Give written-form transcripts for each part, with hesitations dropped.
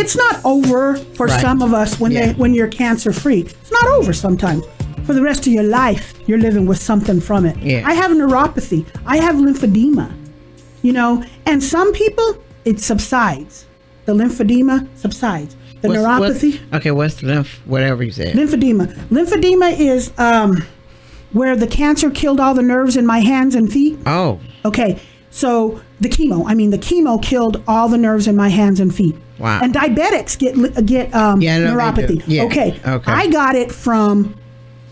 it's not over for some of us when you're cancer free. It's not over sometimes. For the rest of your life, you're living with something from it. I have neuropathy. I have lymphedema. You know, and some people, it subsides. The lymphedema subsides. The neuropathy. What's whatever you said? Lymphedema. Lymphedema is where the cancer killed all the nerves in my hands and feet. Oh. Okay. So the chemo killed all the nerves in my hands and feet. Wow. And diabetics get neuropathy. Yeah. Okay. I got it from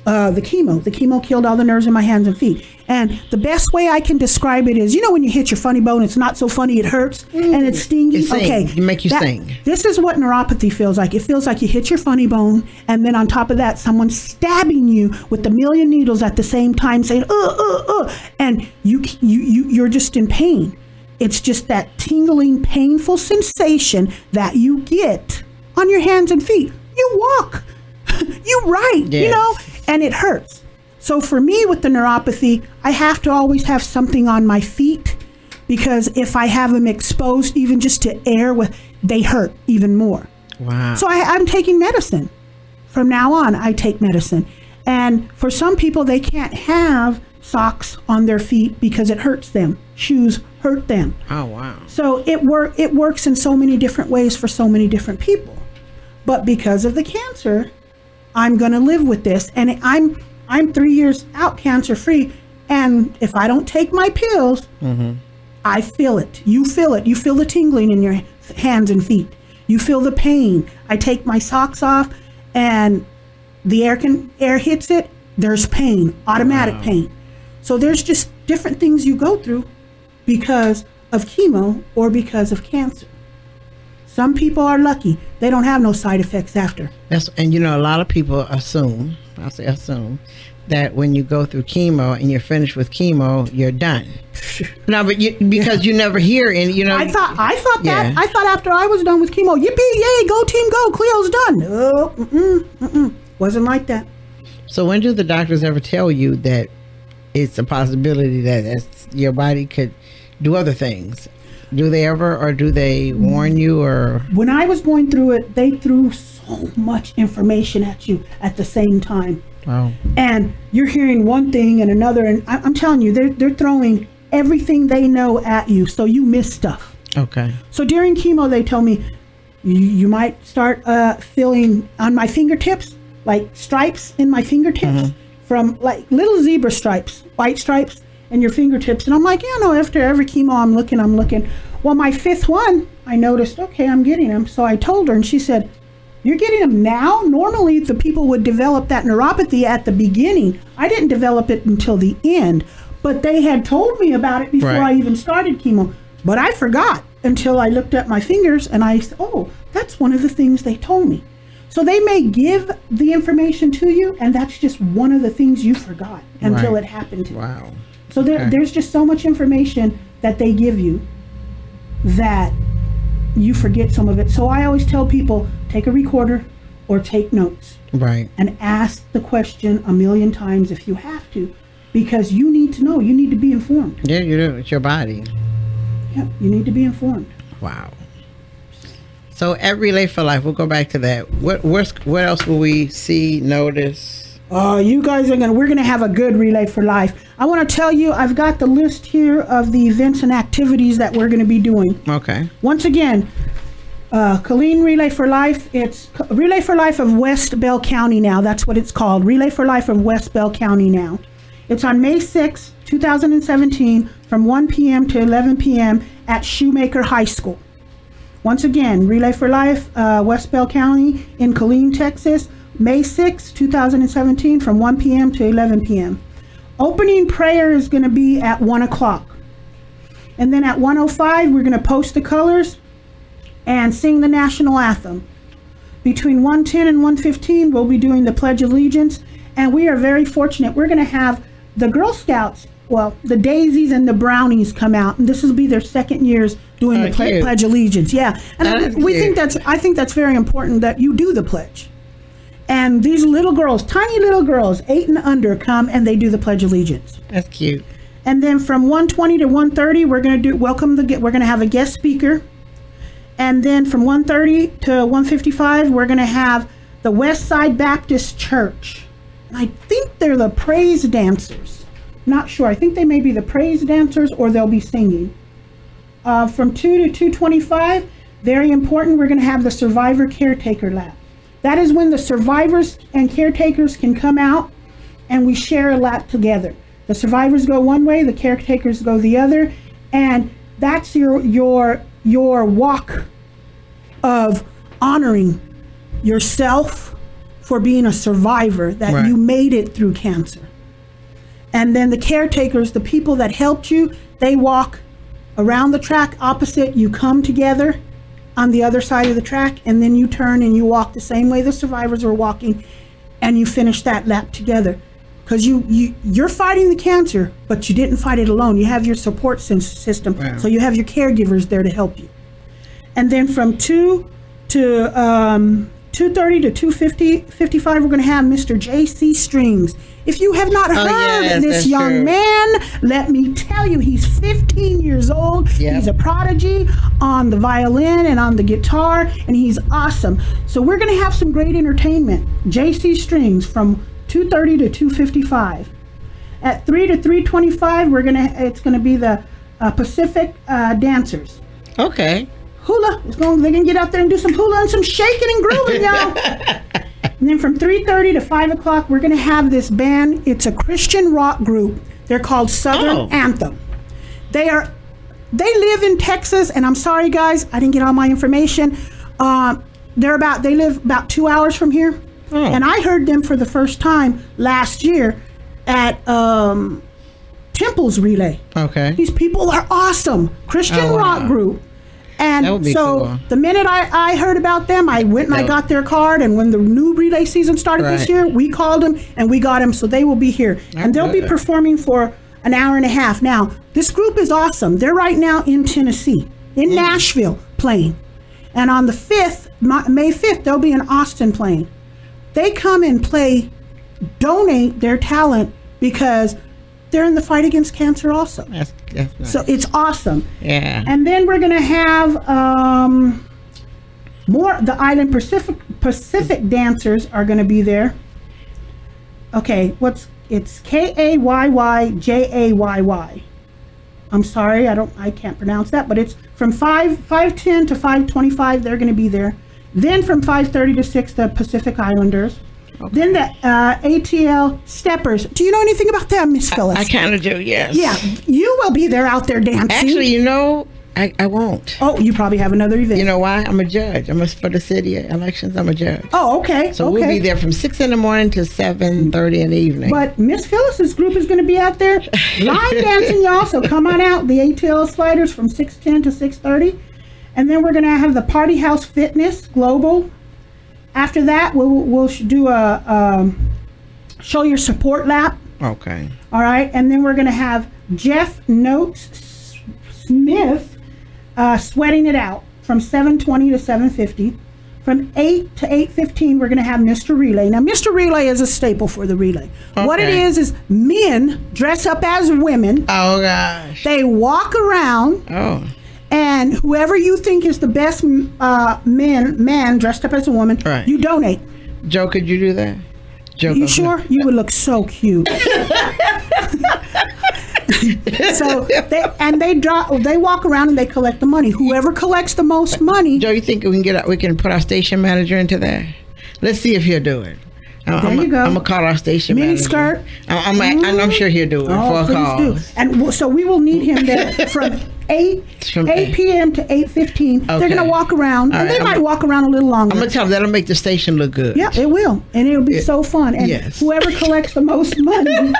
the chemo. The chemo killed all the nerves in my hands and feet. And the best way I can describe it is, you know, when you hit your funny bone, it's not so funny, it hurts, and it's stingy. It make you sing. This is what neuropathy feels like. It feels like you hit your funny bone, and then on top of that, someone's stabbing you with a million needles at the same time, saying, and you're just in pain. It's just that tingling, painful sensation that you get on your hands and feet. You walk, you write, you know, and it hurts. So for me with the neuropathy, I have to always have something on my feet, because if I have them exposed even just to air, they hurt even more. Wow. So I'm taking medicine. From now on, I take medicine. And for some people, they can't have socks on their feet because it hurts them. Shoes hurt them. Oh, wow. So it works in so many different ways for so many different people. But because of the cancer, I'm going to live with this. And I'm 3 years out cancer free, and if I don't take my pills, I feel it. You feel it. You feel the tingling in your hands and feet. You feel the pain. I take my socks off, and the air hits it. There's pain, automatic pain. So there's just different things you go through because of chemo or because of cancer. Some people are lucky; they don't have no side effects after. And you know, a lot of people assume that when you go through chemo and you're finished with chemo, you're done. No, but because you never hear any, you know. I thought that. I thought after I was done with chemo, yippee, yay, go team, go, Cleo's done. Wasn't like that. So when do the doctors ever tell you that it's a possibility that your body could do other things? Do they ever, or do they warn you? Or when I was going through it, they threw so much information at you at the same time. Wow. And you're hearing one thing and another, and I'm telling you, they're throwing everything they know at you, so you miss stuff. Okay. So during chemo, they told me you might start feeling on my fingertips, like stripes in my fingertips, from like little zebra stripes, white stripes in your fingertips. And I'm like, after every chemo, I'm looking. Well, my fifth one, I noticed, okay, I'm getting them. So I told her, and she said, you're getting them now? Normally, the people would develop that neuropathy at the beginning. I didn't develop it until the end, but they had told me about it before I even started chemo. But I forgot until I looked at my fingers, and I said, oh, that's one of the things they told me. So they may give the information to you, and that's just one of the things you forgot until it happened to you. Wow. So there's just so much information that they give you that you forget some of it. So I always tell people, take a recorder or take notes. Right. And ask the question a million times if you have to, because you need to know. You need to be informed. Yeah, you do. It's your body. Yeah, you need to be informed. Wow. So at Relay for Life, we'll go back to that. What else will we see, notice? You guys we're gonna have a good Relay for Life. I want to tell you, I've got the list here of the events and activities that we're gonna be doing. Okay. Once again, Killeen Relay for Life. It's Relay for Life of West Bell County now. That's what it's called. Relay for Life of West Bell County now. It's on May 6, 2017 from 1 p.m. to 11 p.m. at Shoemaker High School. Once again, Relay for Life, West Bell County in Killeen, Texas, May 6, 2017 from 1 p.m. to 11 p.m. Opening prayer is going to be at 1 o'clock. And then at 1:05, we're going to post the colors and sing the national anthem. Between 1:10 and 1:15, we'll be doing the Pledge of Allegiance. And we are very fortunate. We're going to have the Girl Scouts, well, the Daisies and the Brownies come out. And this will be their second years doing the Pledge of Allegiance. Yeah. And I think that's very important that you do the pledge. And these little girls, tiny little girls, 8 and under, come and they do the Pledge of Allegiance. That's cute. And then from 1:20 to 1:30, we're going to have a guest speaker. And then from 1:30 to 1:55, we're going to have the West Side Baptist Church. And I think they're the praise dancers. Not sure. I think they may be the praise dancers, or they'll be singing. From 2 to 2:25, very important, we're going to have the Survivor Caretaker Lap. That is when the survivors and caretakers can come out and we share a lap together. The survivors go one way, the caretakers go the other, and that's your walk of honoring yourself for being a survivor, that you made it through cancer. And then the caretakers, the people that helped you, they walk around the track opposite, you come together on the other side of the track, and then you turn and you walk the same way the survivors are walking, and you finish that lap together. Because you're fighting the cancer, but you didn't fight it alone. You have your support system, so you have your caregivers there to help you. And then from 2 to 2:30 to 2:55, we're going to have Mr. J.C. Strings. If you have not heard this young man, let me tell you, he's 15 years old. He's a prodigy on the violin and on the guitar, and he's awesome. So we're going to have some great entertainment. J.C. Strings from 2:30 to 2:55. At 3 to 3:25, it's going to be the Pacific dancers. Okay. Hula. They're going to get out there and do some hula and some shaking and grooving, y'all. And then from 3:30 to 5 o'clock, we're going to have this band. It's a Christian rock group. They're called Southern Anthem. They live in Texas, and I'm sorry, guys, I didn't get all my information. They live about 2 hours from here. And I heard them for the first time last year at Temple's Relay. Okay. These people are awesome. Christian rock group. And so cool. The minute I heard about them, I went and I got their card. And when the new relay season started this year, we called them and we got them. So they will be here. And they'll be performing for an hour and a half. Now, this group is awesome. They're right now in Tennessee, in Nashville playing. And on the 5th, May 5th, they'll be in Austin playing. They come and donate their talent because they're in the fight against cancer also. That's nice. So it's awesome. Yeah. And then we're going to have the Island Pacific dancers are going to be there. Okay, it's Kayyyjayy. I'm sorry, I can't pronounce that, but it's from 5:10 to 5:25. They're going to be there. Then from 5:30 to 6, the Pacific Islanders. Okay. Then the ATL Steppers. Do you know anything about them, Miss Phyllis? I kind of do, yes. Yeah, you will be there out there dancing. Actually, I won't. Oh, you probably have another event. You know why? I'm a judge. For the city elections, I'm a judge. Oh, okay. So we'll be there from 6 in the morning to 7:30 in the evening. But Miss Phyllis's group is going to be out there line dancing, y'all. So come on out. The ATL Sliders from 6:10 to 6:30. And then we're going to have the Party House Fitness Global. After that, we'll do a show your support lap. Okay. All right. And then we're going to have Jeff Notes Smith sweating it out from 7:20 to 7:50. From 8 to 8:15, we're going to have Mr. Relay. Now, Mr. Relay is a staple for the relay. Okay. What it is men dress up as women. Oh, gosh. They walk around. Oh. And whoever you think is the best man dressed up as a woman, you donate. Joe, could you do that? Joe, you sure? You would look so cute. So they walk around and they collect the money. Whoever collects the most money. Joe, you think we can put our station manager into that? Let's see if he'll do it. There you go. I'm gonna call our station manager. Skirt. I'm sure he'll do it for a call. Do. And so we will need him there from 8 p.m. to 8:15. Okay. They're gonna walk around, and they might walk around a little longer. I'm gonna tell them that'll make the station look good. Yeah, it will, and it'll be so fun. And whoever collects the most money,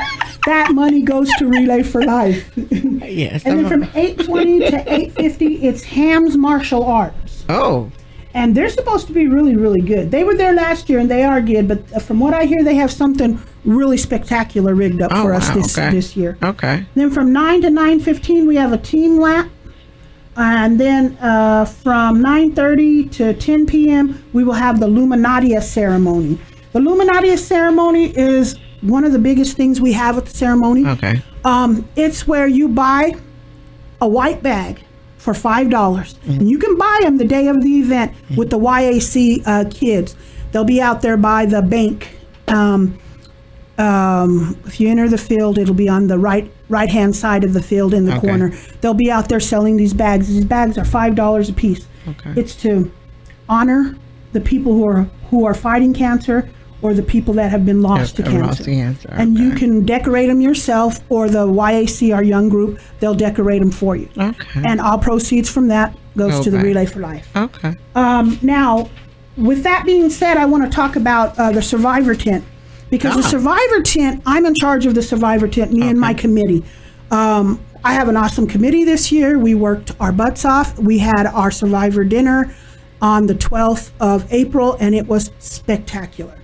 that money goes to Relay for Life. Yes. And then from 8:20 to 8:50, it's Ham's Martial Arts. Oh. And they're supposed to be really, really good. They were there last year, and they are good. But from what I hear, they have something really spectacular rigged up for us this year. Okay. Then from 9 to 9:15, we have a team lap. And then from 9:30 to 10 p.m., we will have the Luminatia ceremony. The Luminatia ceremony is one of the biggest things we have at the ceremony. Okay. It's where you buy a white bag for $5. And you can buy them the day of the event with the YAC kids. They'll be out there by the bank. If you enter the field, it'll be on the right-hand side of the field in the corner. They'll be out there selling these bags. These bags are $5 a piece. It's to honor the people who are fighting cancer, or the people that have been lost to cancer. And you can decorate them yourself, or the YAC, our young group, they'll decorate them for you. And all proceeds from that goes to the Relay for Life. Now, with that being said, I want to talk about the Survivor Tent. Because the Survivor Tent, I'm in charge of the Survivor Tent, me and my committee. I have an awesome committee this year. We worked our butts off. We had our Survivor dinner on the 12th of April, and it was spectacular.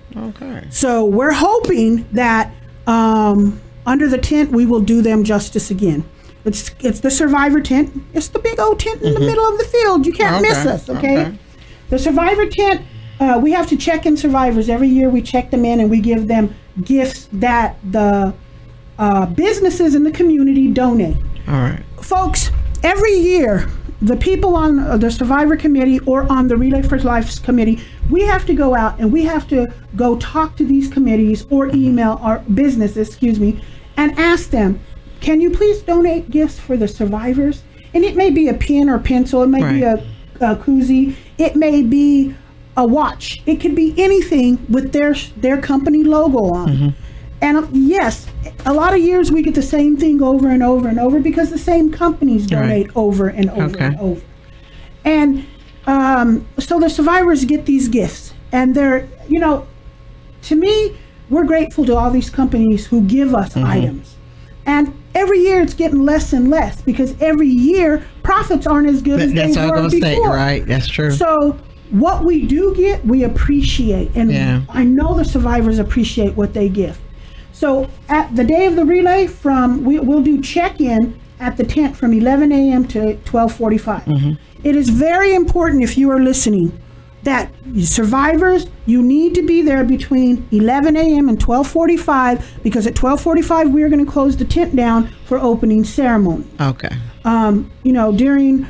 So we're hoping that under the tent, we will do them justice again. It's the Survivor Tent. It's the big old tent in the middle of the field. You can't miss us, okay? The Survivor Tent, we have to check in survivors. Every year we check them in and we give them gifts that the businesses in the community donate. Folks, every year, the people on the Survivor Committee or on the Relay for Life Committee, we have to go out and we have to go talk to these committees or email our businesses, excuse me, and ask them, can you please donate gifts for the survivors? And it may be a pen or pencil, it may be a koozie, it may be a watch, it could be anything with their company logo on. And yes, a lot of years we get the same thing over and over and over because the same companies donate over and over and over. And so the survivors get these gifts, and they're, you know, to me, we're grateful to all these companies who give us items. And every year it's getting less and less because every year profits aren't as good as they were before. That's true. So what we do get, we appreciate. And I know the survivors appreciate what they give. So at the day of the relay, we'll do check-in at the tent from 11 a.m. to 12:45. It is very important, if you are listening, that survivors, you need to be there between 11 a.m. and 12:45 because at 12:45 we are going to close the tent down for opening ceremony. You know, during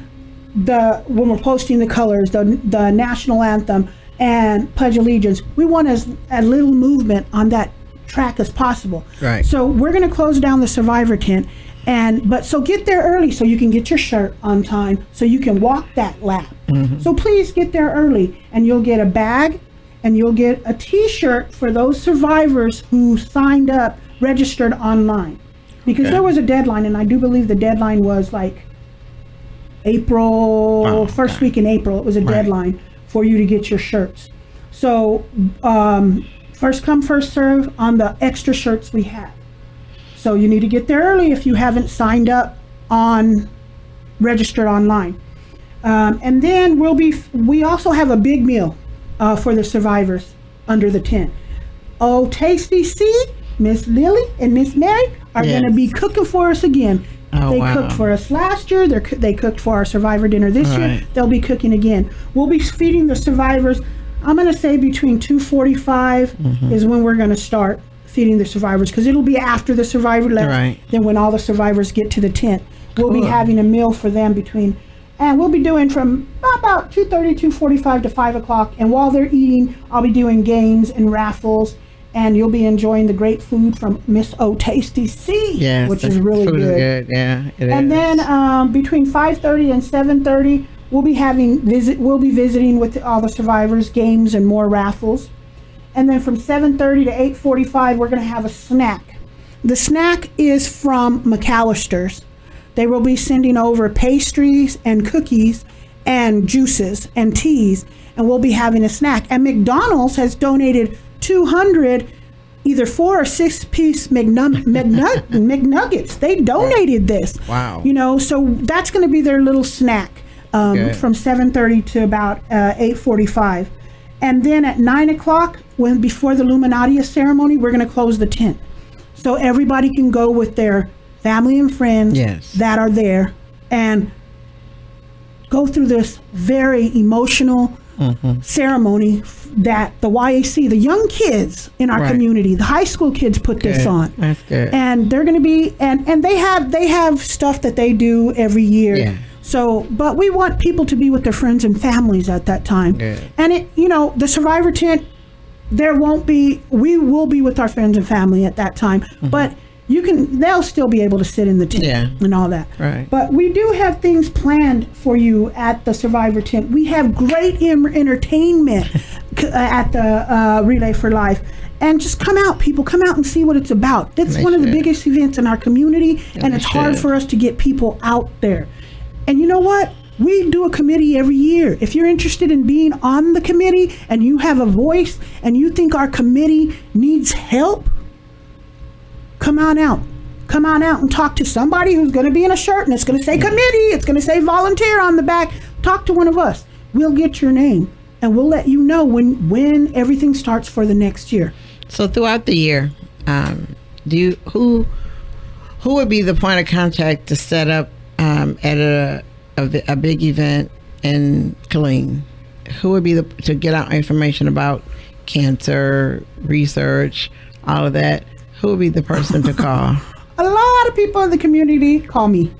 when we're posting the colors, the national anthem and Pledge Allegiance, we want as little movement on that track as possible. So we're going to close down the Survivor Tent, so get there early so you can get your shirt on time so you can walk that lap. So please get there early, and you'll get a bag and you'll get a t-shirt for those survivors who signed up, registered online, because there was a deadline, and I do believe the deadline was like April, first week in April. It was a deadline for you to get your shirts. So first come, first serve on the extra shirts we have. So you need to get there early if you haven't signed up registered online. And then we also have a big meal for the survivors under the tent. Oh, Tasty C, Miss Lily and Miss Mary are going to be cooking for us again. They cooked for us last year. They cooked for our Survivor dinner this year. They'll be cooking again. We'll be feeding the survivors. I'm going to say between 2:45 is when we're going to start feeding the survivors, because it'll be after the survivor left. Then when all the survivors get to the tent, we'll be having a meal for them and we'll be doing from about 2:30, 2:45 to 5 o'clock. And while they're eating, I'll be doing games and raffles, and you'll be enjoying the great food from Miss O Tasty C, which is really good. It is. And then between 5:30 and 7:30, we'll be visiting with all the survivors, games and more raffles. And then from 7:30 to 8:45, we're going to have a snack. The snack is from McAllister's. They will be sending over pastries and cookies and juices and teas, and we'll be having a snack. And McDonald's has donated 200 either 4 or 6 piece McNuggets. They donated this. You know, so that's going to be their little snack from 7:30 to about 8:45. And then at 9 o'clock, before the Luminatia ceremony, we're going to close the tent. So everybody can go with their family and friends that are there and go through this very emotional ceremony that the YAC, the young kids in our community, the high school kids put this on. That's good. And they're going to be, and they have stuff that they do every year So, but we want people to be with their friends and families at that time. Yeah. And it, the survivor tent, we will be with our friends and family at that time. But they'll still be able to sit in the tent and all that. Right. But we do have things planned for you at the survivor tent. We have great entertainment at the Relay for Life. And just come out, people. Come out and see what it's about. It's one of the biggest events in our community, and it's hard for us to get people out there. And you know what? We do a committee every year. If you're interested in being on the committee and you have a voice and you think our committee needs help, come on out. Come on out and talk to somebody who's going to be in a shirt and it's going to say committee. It's going to say volunteer on the back. Talk to one of us. We'll get your name and we'll let you know when everything starts for the next year. So throughout the year, who would be the point of contact to set up at a big event in Killeen? Who would be to get out information about cancer research, all of that? Who would be the person to call? A lot of people in the community call me.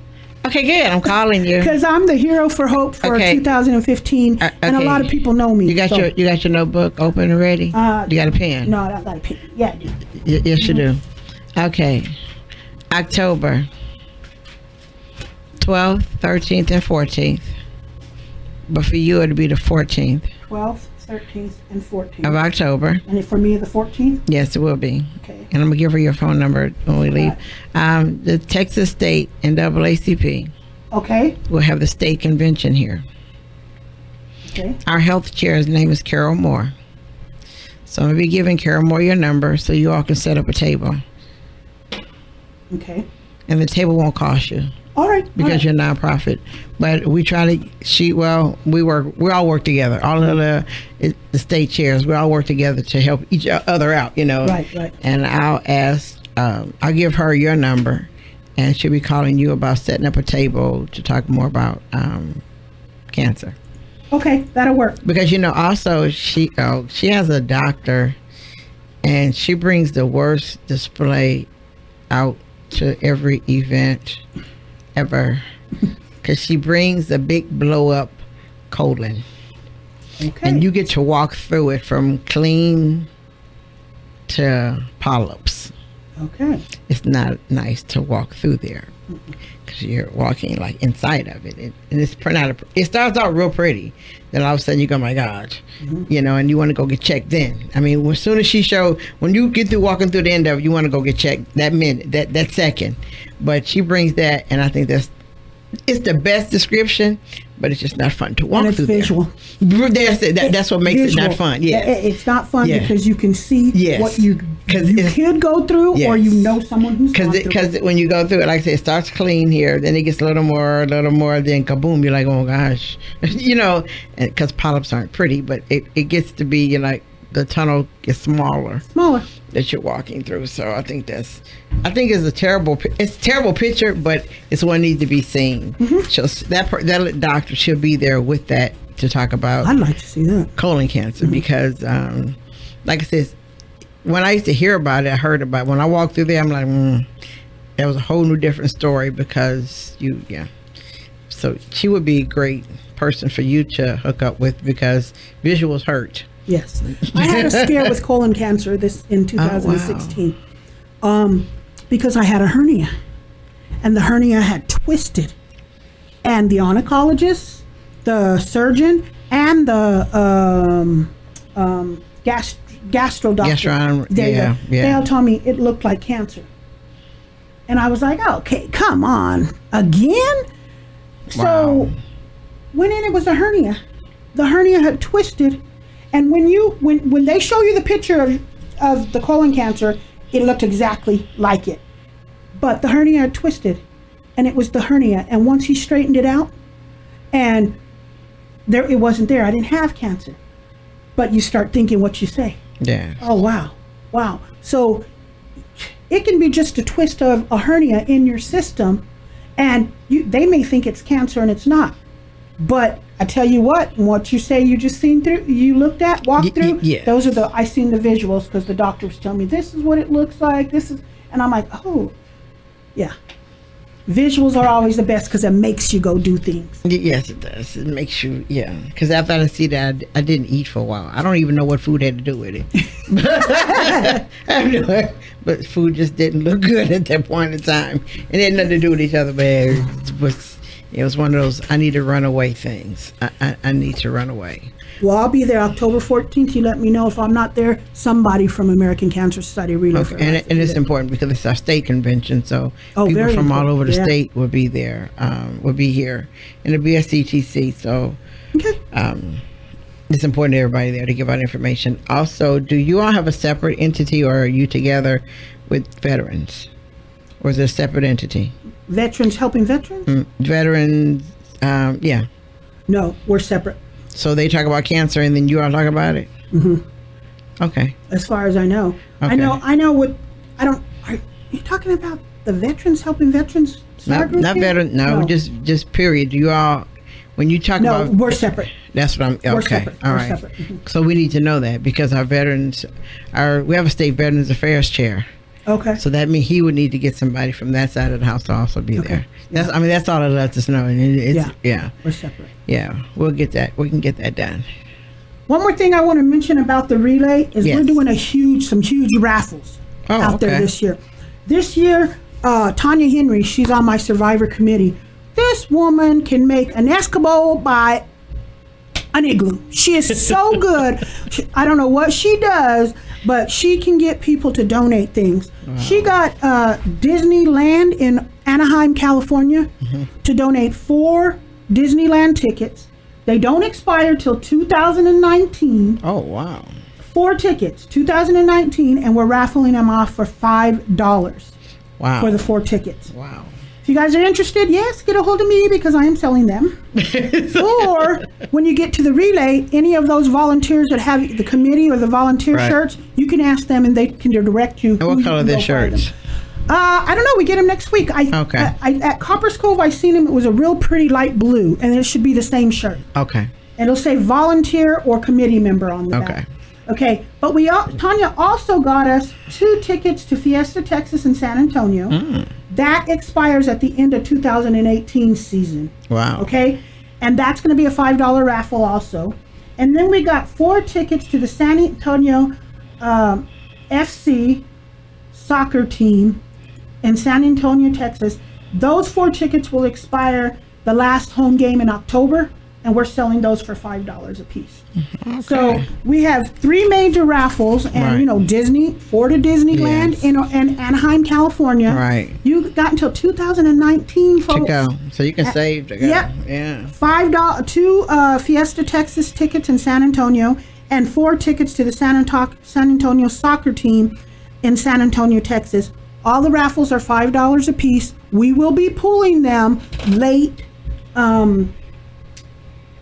Okay, good. I'm calling you because I'm the hero for hope for 2015, and a lot of people know me. You got your notebook open and ready? You got a pen? No, I don't got a pen. Yeah, I do. Yes, you do. Okay, October 12th, 13th, and 14th. But for you, it'll be the 14th. 12th, 13th, and 14th. Of October. And for me, the 14th? Yes, it will be. Okay. And I'm going to give her your phone number when we leave. The Texas State NAACP. Okay. We'll have the state convention here. Okay. Our health chair's name is Carol Moore. So I'm going to be giving Carol Moore your number so you all can set up a table. Okay. And the table won't cost you. All right. Because you're a nonprofit. But we try to, we all work together. All of the state chairs, we all work together to help each other out, Right. And I'll give her your number and she'll be calling you about setting up a table to talk more about cancer. Okay, that'll work. Because, also she has a doctor and she brings the worst display out to every event ever, because she brings a big blow up colon. Okay. And you get to walk through it from clean to polyps. Okay. It's not nice to walk through there because you're walking like inside of it, and it starts out real pretty, then all of a sudden you go, my God, and you want to go get checked. Then as soon as when you get through walking through the end of it, you want to go get checked that minute, that second. But she brings that, and I think it's the best description, but it's just not fun to walk through visual. There. That's what makes it not fun. Yeah, it's not fun because you can see what you could go through, or someone who's gone through. Because when you go through it, like I say, it starts clean here, then it gets a little more, then kaboom, you're like, oh gosh, because polyps aren't pretty, but it gets to be the tunnel gets smaller that you're walking through. So I think it's a terrible picture, but it's one that needs to be seen. That doctor should be there with that to talk about. I'd like to see that colon cancer because, like I said, when I used to hear about it, I heard about it. When I walked through there, I'm like, that was a whole new different story because So she would be a great person for you to hook up with because visuals hurt. Yes. I had a scare with colon cancer in 2016 because I had a hernia, and the hernia had twisted, and the oncologist, the surgeon, and the gastro doctor, they all told me it looked like cancer. And I was like, okay, come on, again? So went in, it was a hernia. The hernia had twisted. And when they show you the picture of the colon cancer, it looked exactly like it. But the hernia had twisted, and it was the hernia. And once he straightened it out, and it wasn't there. I didn't have cancer. But you start thinking what you say. Yeah. Oh, wow. So it can be just a twist of a hernia in your system, and they may think it's cancer, and it's not. But I tell you what you say you just walked through, those are I seen the visuals because the doctors tell me this is what it looks like, and I'm like, oh, yeah. visuals are always the best because it makes you go do things. Yes, it does. It makes you, yeah. Because after I see that, I didn't eat for a while. I don't even know what food had to do with it. But food just didn't look good at that point in time. It had nothing to do with each other, but it was one of those I need to run away things. I need to run away. Well, I'll be there October 14th. You let me know if I'm not there. Somebody from American Cancer Society Relay for Life. And it's important because it's our state convention, so people from all over the state will be there, will be here, and it'll be a CTC. So it's important to everybody there to give out information. Also, do you all have a separate entity, or are you together with veterans, or is it a separate entity? Veterans helping veterans? Veterans, yeah. No, we're separate. So they talk about cancer, and then you all talk about it. Okay. As far as I know, okay. I know what. I don't. Are you talking about the veterans helping veterans? Not veterans. No, just period. You all, when you talk about. No, we're separate. That's what I'm. Okay. We're separate. All we're right. Separate. So we need to know that because our veterans, we have a state Veterans Affairs chair. Okay. So that means he would need to get somebody from that side of the house to also be there. Yeah. That's all it lets us know. And yeah. We're separate. Yeah, we'll get that. We can get that done. One more thing I want to mention about the relay is we're doing some huge raffles out there this year. This year, Tanya Henry, she's on my survivor committee. This woman can make an Eskimo by an igloo. She is so good. I don't know what she does, but she can get people to donate things. Wow. She got Disneyland in Anaheim, California, to donate 4 Disneyland tickets. They don't expire till 2019. Oh, wow. 4 tickets, 2019, and we're raffling them off for $5. Wow. For the 4 tickets. Wow. If you guys are interested, yes, get a hold of me because I am selling them. Or when you get to the relay, any of those volunteers that have the committee or the volunteer shirts, you can ask them and they can direct you. And what color are their shirts? I don't know. We get them next week. At Copper's Cove, I seen them. It was a real pretty light blue, and it should be the same shirt. Okay. And it'll say volunteer or committee member on the back. Okay. But Tanya also got us 2 tickets to Fiesta, Texas, and San Antonio. That expires at the end of 2018 season. Wow. Okay. And that's going to be a $5 raffle also. And then we got 4 tickets to the San Antonio FC soccer team in San Antonio, Texas. Those 4 tickets will expire the last home game in October, and we're selling those for $5 a piece. Okay. So we have 3 major raffles, and you know, Disney, 4 to Disneyland in Anaheim, California. Right. You got until 2019, folks. To go, so you can save to go. Yep. Yeah. $5, 2 Fiesta Texas tickets in San Antonio, and 4 tickets to the San Antonio soccer team in San Antonio, Texas. All the raffles are $5 a piece. We will be pulling them late May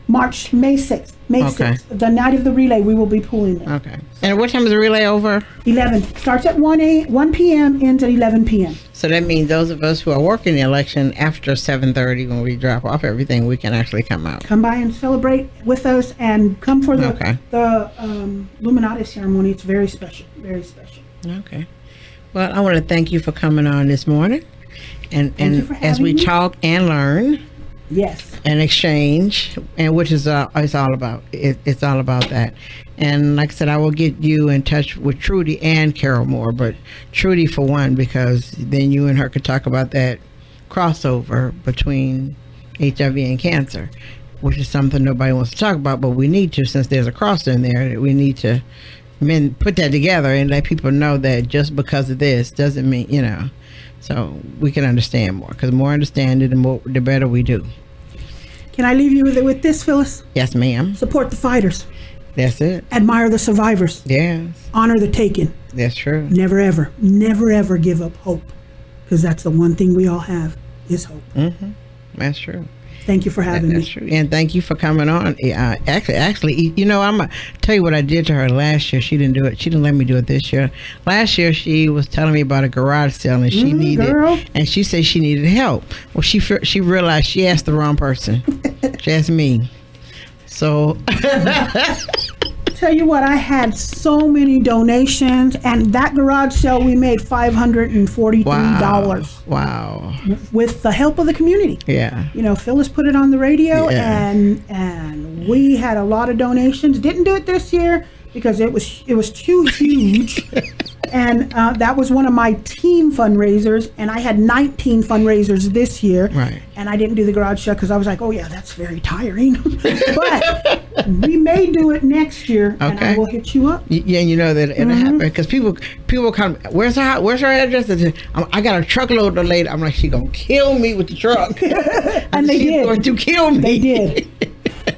6th. May 6th, the night of the relay, we will be pulling them. Okay. And what time is the relay over? 11. Starts at 1 p.m., ends at 11 p.m. So that means those of us who are working the election after 7:30, when we drop off everything, we can actually come out. Come by and celebrate with us, and come for the Illuminati ceremony. It's very special. Very special. Okay. Well, I want to thank you for coming on this morning, and as we talk and learn, and exchange, and which is it's all about. It's all about that. And like I said, I will get you in touch with Trudy and Carol Moore, but Trudy for one, because then you and her could talk about that crossover between HIV and cancer, which is something nobody wants to talk about, but we need to, since there's a cross in there. We need to put that together and let people know that just because of this doesn't mean, you know, so we can understand more, because the more understanding, the better we do. Can I leave you with this, Phyllis? Yes, ma'am. Support the fighters. That's it. Admire the survivors. Yes. Honor the taken. That's true. Never ever give up hope, because that's the one thing we all have is hope. That's true. Thank you for having me. That's true. And thank you for coming on. Actually, you know, I'm gonna tell you what I did to her last year. She didn't do it. She didn't let me do it this year. Last year, she was telling me about a garage sale, and she needed, and she said she needed help. Well, she realized she asked the wrong person. She asked me. So tell you what, I had so many donations, and that garage sale we made $543. Wow. With the help of the community. Yeah. You know, Phyllis put it on the radio, Yeah. and we had a lot of donations. Didn't do it this year because it was too huge. And that was one of my team fundraisers, and I had 19 fundraisers this year. Right. And I didn't do the garage sale because I was like, oh yeah, that's very tiring. But we may do it next year, and I will hit you up. Yeah, you know that it'll happen because people come. Where's her address? I got a truckload of lady. I'm like, she gonna kill me with the truck. And they did. Going to kill me. They did.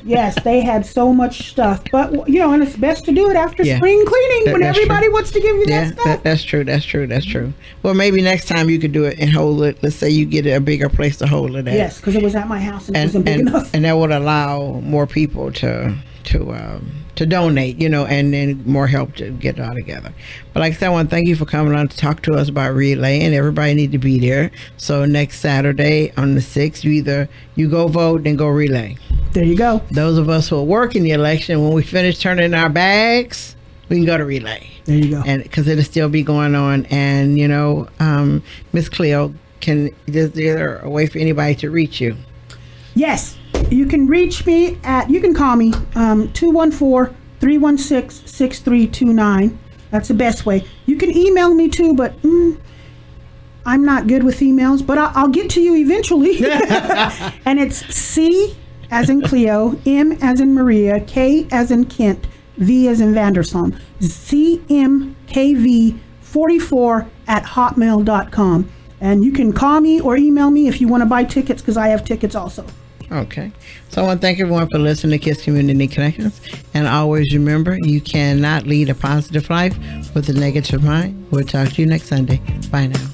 Yes, they had so much stuff, but you know, and it's best to do it after spring cleaning when everybody wants to give you that stuff. That's true. That's true. Well, maybe next time you could do it and hold it. Let's say you get a bigger place to hold it at. Yes, because it was at my house and it wasn't big enough. And that would allow more people to donate, you know, and then more help to get it all together. But like I said, I want to thank you for coming on to talk to us about Relay, and everybody need to be there. So next Saturday on the 6th, you go vote, then go Relay. There you go. Those of us who are working the election, when we finish turning our bags, we can go to Relay. There you go. And because it'll still be going on, and you know, Miss Cleo, is there a way for anybody to reach you? Yes. You can reach me you can call me 214-316-6329. That's the best way. You can email me too, but I'm not good with emails, but I'll get to you eventually. And it's C as in Cleo, M as in Maria, K as in Kent, V as in Vandersloom. CMKV44@hotmail.com. And you can call me or email me if you want to buy tickets, because I have tickets also. Okay. So I want to thank everyone for listening to Kids Community Connections. And always remember, you cannot lead a positive life with a negative mind. We'll talk to you next Sunday. Bye now.